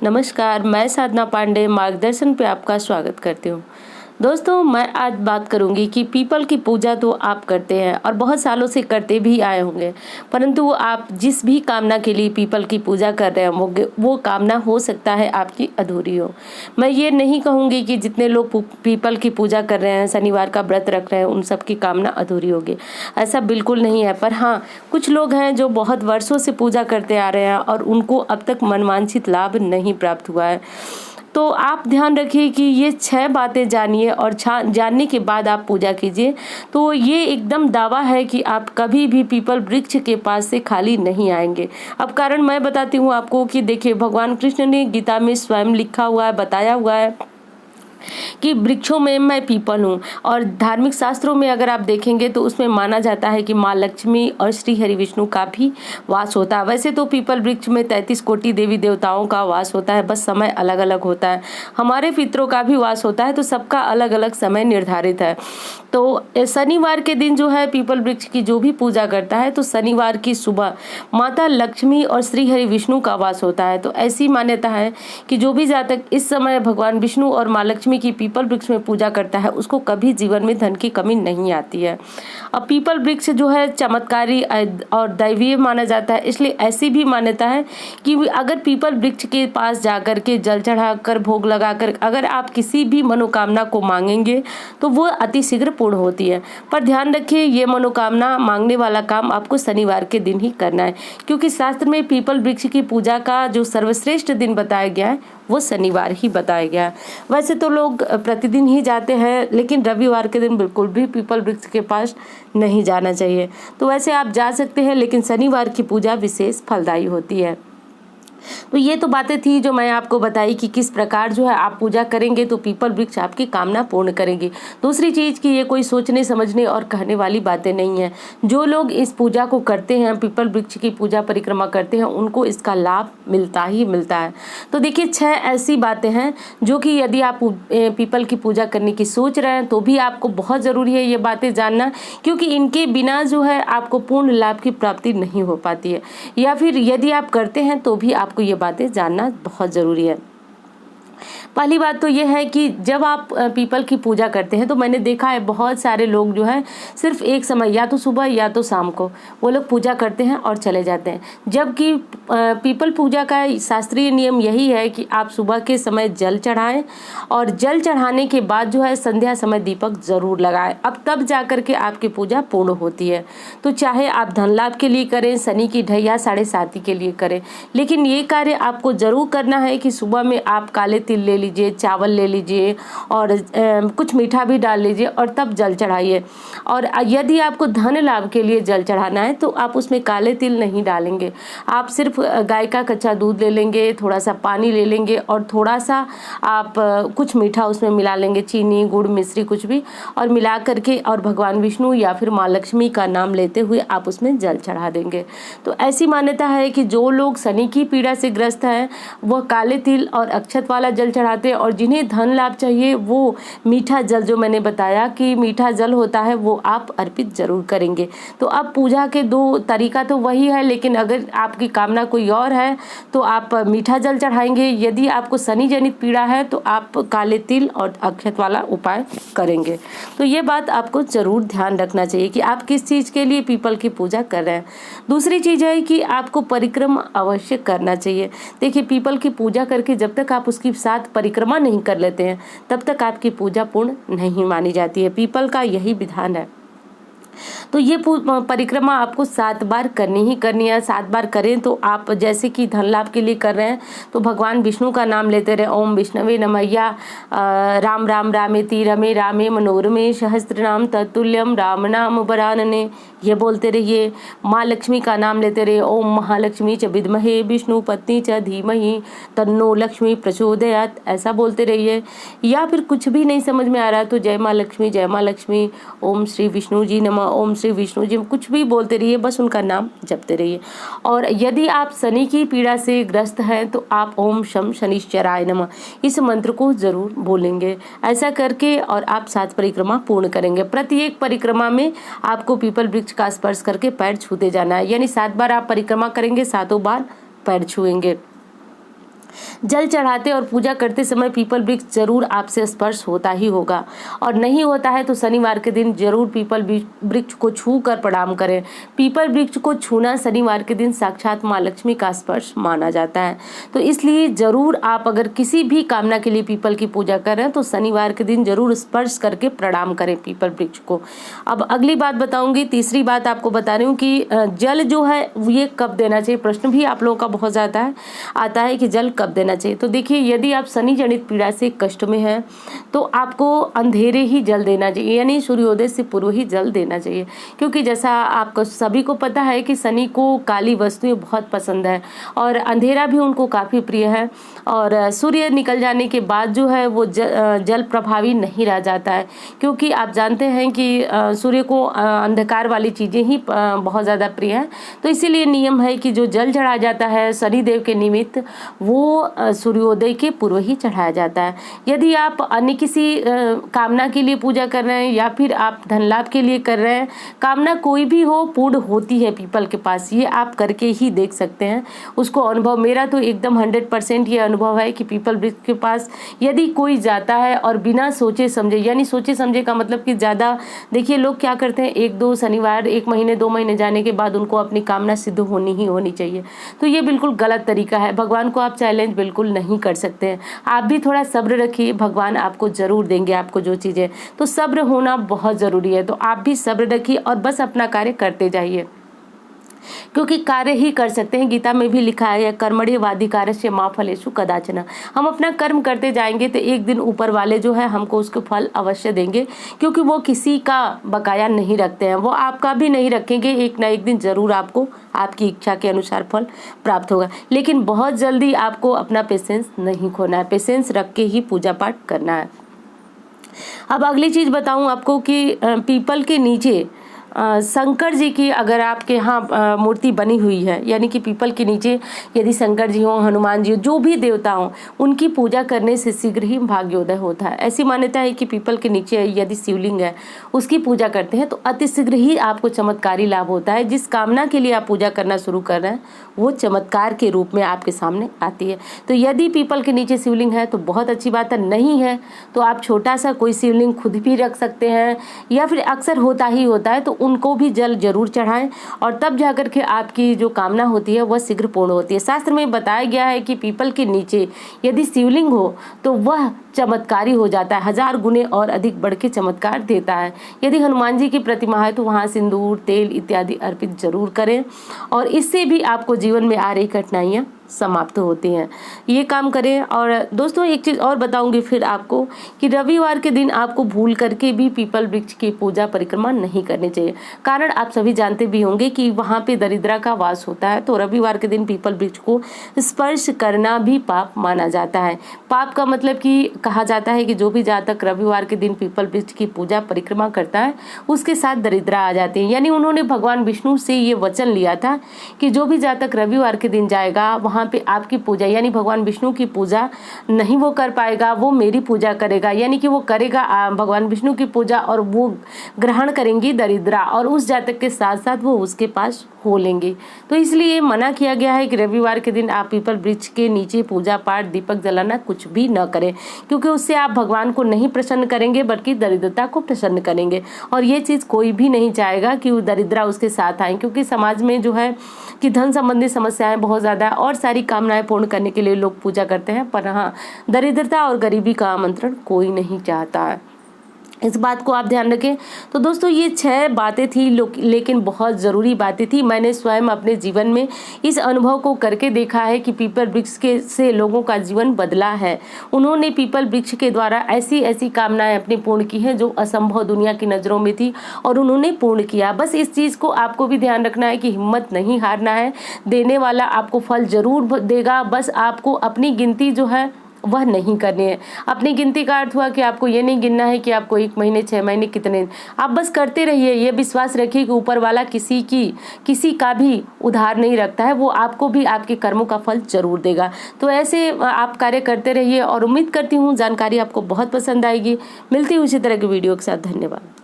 नमस्कार, मैं साधना पांडे मार्गदर्शन पे आपका स्वागत करती हूँ। दोस्तों, मैं आज बात करूंगी कि पीपल की पूजा तो आप करते हैं और बहुत सालों से करते भी आए होंगे, परंतु आप जिस भी कामना के लिए पीपल की पूजा कर रहे हैं वो कामना हो सकता है आपकी अधूरी हो। मैं ये नहीं कहूँगी कि जितने लोग पीपल की पूजा कर रहे हैं, शनिवार का व्रत रख रहे हैं, उन सब की कामना अधूरी होगी, ऐसा बिल्कुल नहीं है। पर हाँ, कुछ लोग हैं जो बहुत वर्षों से पूजा करते आ रहे हैं और उनको अब तक मनवांछित लाभ नहीं प्राप्त हुआ है। तो आप ध्यान रखिए कि ये 6 बातें जानिए और जानने के बाद आप पूजा कीजिए। तो ये एकदम दावा है कि आप कभी भी पीपल वृक्ष के पास से खाली नहीं आएंगे। अब कारण मैं बताती हूँ आपको कि देखिए, भगवान कृष्ण ने गीता में स्वयं लिखा हुआ है, बताया हुआ है कि वृक्षों में मैं पीपल हूँ। और धार्मिक शास्त्रों में अगर आप देखेंगे तो उसमें माना जाता है कि माँ लक्ष्मी और श्री हरि विष्णु का भी वास होता है। वैसे तो पीपल वृक्ष में 33 कोटि देवी देवताओं का वास होता है, बस समय अलग अलग होता है। हमारे पितरों का भी वास होता है, तो सबका अलग अलग समय निर्धारित है। तो शनिवार के दिन जो है पीपल वृक्ष की जो भी पूजा करता है, तो शनिवार की सुबह माता लक्ष्मी और श्री हरि विष्णु का वास होता है। तो ऐसी मान्यता है कि जो भी जातक इस समय भगवान विष्णु और माँ लक्ष्मी की पीपल वृक्ष में पूजा करता है, उसको कभी जीवन में धन की कमी नहीं आती है। अब पीपल वृक्ष जो है चमत्कारी और दैवीय माना जाता है, इसलिए ऐसी भी मान्यता है कि अगर पीपल वृक्ष के पास जाकर के जल चढ़ाकर भोग लगाकर अगर आप किसी भी मनोकामना को मांगेंगे तो वो अतिशीघ्र पूर्ण होती है। पर ध्यान रखिए, ये मनोकामना मांगने वाला काम आपको शनिवार के दिन ही करना है, क्योंकि शास्त्र में पीपल वृक्ष की पूजा का जो सर्वश्रेष्ठ दिन बताया गया है वो शनिवार ही बताया गया है। वैसे तो लोग प्रतिदिन ही जाते हैं, लेकिन रविवार के दिन बिल्कुल भी पीपल वृक्ष के पास नहीं जाना चाहिए। तो वैसे आप जा सकते हैं, लेकिन शनिवार की पूजा विशेष फलदायी होती है। तो ये तो बातें थी जो मैं आपको बताई कि किस प्रकार जो है आप पूजा करेंगे तो पीपल वृक्ष आपकी कामना पूर्ण करेंगी। दूसरी चीज कि ये कोई सोचने समझने और कहने वाली बातें नहीं है। जो लोग इस पूजा को करते हैं, पीपल वृक्ष की पूजा परिक्रमा करते हैं, उनको इसका लाभ मिलता ही मिलता है। तो देखिए, 6 ऐसी बातें हैं जो कि यदि आप पीपल की पूजा करने की सोच रहे हैं तो भी आपको बहुत जरूरी है ये बातें जानना, क्योंकि इनके बिना जो है आपको पूर्ण लाभ की प्राप्ति नहीं हो पाती है। या फिर यदि आप करते हैं तो भी आपको ये बातें जानना बहुत जरूरी है। पहली बात तो यह है कि जब आप पीपल की पूजा करते हैं तो मैंने देखा है बहुत सारे लोग जो है सिर्फ एक समय, या तो सुबह या तो शाम को, वो लोग पूजा करते हैं और चले जाते हैं। जबकि पीपल पूजा का शास्त्रीय नियम यही है कि आप सुबह के समय जल चढ़ाएं और जल चढ़ाने के बाद जो है संध्या समय दीपक जरूर लगाएं। अब तब जाकर के आपकी पूजा पूर्ण होती है। तो चाहे आप धन लाभ के लिए करें, शनि की ढैया 7.5 के लिए करें, लेकिन ये कार्य आपको जरूर करना है कि सुबह में आप काले तिल ले लीजिए, चावल ले लीजिए और कुछ मीठा भी डाल लीजिए और तब जल चढ़ाइए। और यदि आपको धन लाभ के लिए जल चढ़ाना है तो आप उसमें काले तिल नहीं डालेंगे, आप सिर्फ गाय का कच्चा दूध ले लेंगे, थोड़ा सा पानी ले लेंगे और थोड़ा सा आप कुछ मीठा उसमें मिला लेंगे, चीनी, गुड़, मिश्री कुछ भी, और मिला करके और भगवान विष्णु या फिर माँ लक्ष्मी का नाम लेते हुए आप उसमें जल चढ़ा देंगे। तो ऐसी मान्यता है कि जो लोग शनि की पीड़ा से ग्रस्त हैं वह काले तिल और अक्षत वाला जल चढ़ाते हैं, और जिन्हें धन लाभ चाहिए वो मीठा जल, जो मैंने बताया कि मीठा जल होता है, वो आप अर्पित जरूर करेंगे। तो अब पूजा के 2 तरीका तो वही है, लेकिन अगर आपकी कामना कोई और है तो आप मीठा जल चढ़ाएंगे। यदि आपको शनि जनित पीड़ा है तो आप काले तिल और अक्षत वाला उपाय करेंगे। तो ये बात आपको जरूर ध्यान रखना चाहिए कि आप किस चीज के लिए पीपल की पूजा कर रहे हैं। दूसरी चीज है कि आपको परिक्रमा अवश्य करना चाहिए। देखिए, पीपल की पूजा करके जब तक आप उसकी साथ परिक्रमा नहीं कर लेते हैं तब तक आपकी पूजा पूर्ण नहीं मानी जाती है। पीपल का यही विधान है। तो ये परिक्रमा आपको 7 बार करनी ही करनी है। 7 बार करें तो आप जैसे कि धन लाभ के लिए कर रहे हैं तो भगवान विष्णु का नाम लेते रहे, ओम विष्णवे नमः, या राम राम रामेति रमे रामे मनोरमे सहस्त्रनाम तत्तुल्यम राम नाम वरानने, ये बोलते रहिए। माँ लक्ष्मी का नाम लेते रहिए, ओम महालक्ष्मी च विद्महे विष्णु पत्नी च धीमहि तन्नो लक्ष्मी प्रचोदयात्, ऐसा बोलते रहिए। या फिर कुछ भी नहीं समझ में आ रहा तो जय माँ लक्ष्मी, ओम श्री विष्णु जी नमः, ओम श्री विष्णु जी, कुछ भी बोलते रहिए, बस उनका नाम जपते रहिए। और यदि आप शनि की पीड़ा से ग्रस्त हैं तो आप ओम शम शनिश्चराय नमः इस मंत्र को जरूर बोलेंगे। ऐसा करके और आप 7 परिक्रमा पूर्ण करेंगे। प्रत्येक परिक्रमा में आपको पीपल वृक्ष का स्पर्श करके पैर छूते जाना है, यानी 7 बार आप परिक्रमा करेंगे, 7 बार पैर छुएंगे। जल चढ़ाते और पूजा करते समय पीपल वृक्ष जरूर आपसे स्पर्श होता ही होगा, और नहीं होता है तो शनिवार के दिन जरूर पीपल वृक्ष को छू कर प्रणाम करें। पीपल वृक्ष को छूना शनिवार के दिन साक्षात माँ लक्ष्मी का स्पर्श माना जाता है। तो इसलिए जरूर आप अगर किसी भी कामना के लिए पीपल की पूजा कर रहे हैं तो शनिवार के दिन जरूर स्पर्श करके प्रणाम करें पीपल वृक्ष को। अब अगली बात बताऊंगी, तीसरी बात आपको बता रही हूँ कि जल जो है ये कब देना चाहिए। प्रश्न भी आप लोगों का बहुत ज़्यादा आता है कि जल कब देना चाहिए। तो देखिए, यदि आप शनि जनित पीड़ा से कष्ट में हैं तो आपको अंधेरे ही जल देना चाहिए, यानी सूर्योदय से पूर्व ही जल देना चाहिए। क्योंकि जैसा आपको सभी को पता है कि शनि को काली वस्तुएं बहुत पसंद है और अंधेरा भी उनको काफ़ी प्रिय है, और सूर्य निकल जाने के बाद जो है वो जल प्रभावी नहीं रह जाता है। क्योंकि आप जानते हैं कि सूर्य को अंधकार वाली चीज़ें ही बहुत ज़्यादा प्रिय है। तो इसीलिए नियम है कि जो जल चढ़ाया जाता है शनिदेव के निमित्त वो सूर्योदय के पूर्व ही चढ़ाया जाता है। यदि आप अन्य किसी कामना के लिए पूजा कर रहे हैं या फिर आप धन लाभ के लिए कर रहे हैं, कामना कोई भी हो पूर्ण होती है पीपल के पास, ये आप करके ही देख सकते हैं उसको अनुभव। मेरा तो एकदम 100% ये अनुभव है कि पीपल वृक्ष के पास यदि कोई जाता है और बिना सोचे समझे, यानी सोचे समझे का मतलब कि ज़्यादा, देखिए लोग क्या करते हैं, 1-2 शनिवार 1 महीने 2 महीने जाने के बाद उनको अपनी कामना सिद्ध होनी ही होनी चाहिए। तो ये बिल्कुल गलत तरीका है। भगवान को आप चैलेंज बिल्कुल नहीं कर सकते हैं। आप भी थोड़ा सब्र रखिए, भगवान आपको जरूर देंगे आपको जो चीज़ें। तो सब्र होना बहुत ज़रूरी है। तो आप भी सब्र रखिए और बस अपना कार्य करते जाइए, क्योंकि कार्य ही कर सकते हैं। गीता में भी लिखा है कर्मण्येवाधिकारस्य मा फलेषु कदाचन। हम अपना कर्म करते जाएंगे तो एक दिन ऊपर वाले जो है हमको उसके फल अवश्य देंगे, क्योंकि वो किसी का बकाया नहीं रखते हैं, वो आपका भी नहीं रखेंगे। एक ना एक दिन जरूर आपको आपकी इच्छा के अनुसार फल प्राप्त होगा। लेकिन बहुत जल्दी आपको अपना पेशेंस नहीं खोना है, पेशेंस रख के ही पूजा पाठ करना है। अब अगली चीज बताऊं आपको कि पीपल के नीचे शंकर जी की अगर आपके यहाँ मूर्ति बनी हुई है, यानी कि पीपल के नीचे यदि शंकर जी हों, हनुमान जी हो, जो भी देवता हों, उनकी पूजा करने से शीघ्र ही भाग्योदय होता है। ऐसी मान्यता है कि पीपल के नीचे यदि शिवलिंग है उसकी पूजा करते हैं तो अतिशीघ्र ही आपको चमत्कारी लाभ होता है। जिस कामना के लिए आप पूजा करना शुरू कर रहे हैं वो चमत्कार के रूप में आपके सामने आती है। तो यदि पीपल के नीचे शिवलिंग है तो बहुत अच्छी बात है, नहीं है तो आप छोटा सा कोई शिवलिंग खुद भी रख सकते हैं, या फिर अक्सर होता ही होता है तो उनको भी जल जरूर चढ़ाएं, और तब जाकर के आपकी जो कामना होती है वह शीघ्र पूर्ण होती है। शास्त्र में बताया गया है कि पीपल के नीचे यदि शिवलिंग हो तो वह चमत्कारी हो जाता है, 1000 गुने और अधिक बढ़ के चमत्कार देता है। यदि हनुमान जी की प्रतिमा है तो वहाँ सिंदूर, तेल इत्यादि अर्पित जरूर करें, और इससे भी आपको जीवन में आ रही कठिनाइयाँ समाप्त होती हैं। ये काम करें। और दोस्तों एक चीज़ और बताऊंगी फिर आपको कि रविवार के दिन आपको भूल करके भी पीपल वृक्ष की पूजा परिक्रमा नहीं करनी चाहिए। कारण आप सभी जानते भी होंगे कि वहाँ पे दरिद्रा का वास होता है, तो रविवार के दिन पीपल वृक्ष को स्पर्श करना भी पाप माना जाता है। पाप का मतलब कि कहा जाता है कि जो भी जातक रविवार के दिन पीपल वृक्ष की पूजा परिक्रमा करता है उसके साथ दरिद्रा आ जाती है। यानी उन्होंने भगवान विष्णु से ये वचन लिया था कि जो भी जातक रविवार के दिन जाएगा वहाँ पे आपकी पूजा, यानी भगवान विष्णु की पूजा नहीं वो कर पाएगा, वो मेरी पूजा करेगा। यानी कि वो करेगा भगवान विष्णु की पूजा और वो ग्रहण करेंगी दरिद्रा, और उस जातक के साथ साथ वो उसके पास हो लेंगे। तो इसलिए मना किया गया है कि रविवार के दिन आप पीपल वृक्ष के नीचे पूजा पाठ, दीपक जलाना कुछ भी न करें, क्योंकि उससे आप भगवान को नहीं प्रसन्न करेंगे बल्कि दरिद्रता को प्रसन्न करेंगे। और ये चीज़ कोई भी नहीं चाहेगा कि वो दरिद्रा उसके साथ आए, क्योंकि समाज में जो है कि धन संबंधी समस्याएं बहुत ज़्यादा और सारी कामनाएं पूर्ण करने के लिए लोग पूजा करते हैं, पर हाँ, दरिद्रता और गरीबी का आमंत्रण कोई नहीं चाहता है। इस बात को आप ध्यान रखें। तो दोस्तों ये 6 बातें थी, लेकिन बहुत ज़रूरी बातें थी। मैंने स्वयं अपने जीवन में इस अनुभव को करके देखा है कि पीपल वृक्ष के से लोगों का जीवन बदला है। उन्होंने पीपल वृक्ष के द्वारा ऐसी ऐसी कामनाएं अपनी पूर्ण की हैं जो असंभव दुनिया की नज़रों में थी, और उन्होंने पूर्ण किया। बस इस चीज़ को आपको भी ध्यान रखना है कि हिम्मत नहीं हारना है, देने वाला आपको फल जरूर देगा। बस आपको अपनी गिनती जो है वह नहीं करनी है। अपनी गिनती का अर्थ हुआ कि आपको ये नहीं गिनना है कि आपको 1 महीने 6 महीने कितने, आप बस करते रहिए। ये विश्वास रखिए कि ऊपर वाला किसी का भी उधार नहीं रखता है, वो आपको भी आपके कर्मों का फल जरूर देगा। तो ऐसे आप कार्य करते रहिए, और उम्मीद करती हूँ जानकारी आपको बहुत पसंद आएगी। मिलती हूँ इसी तरह की वीडियो के साथ। धन्यवाद।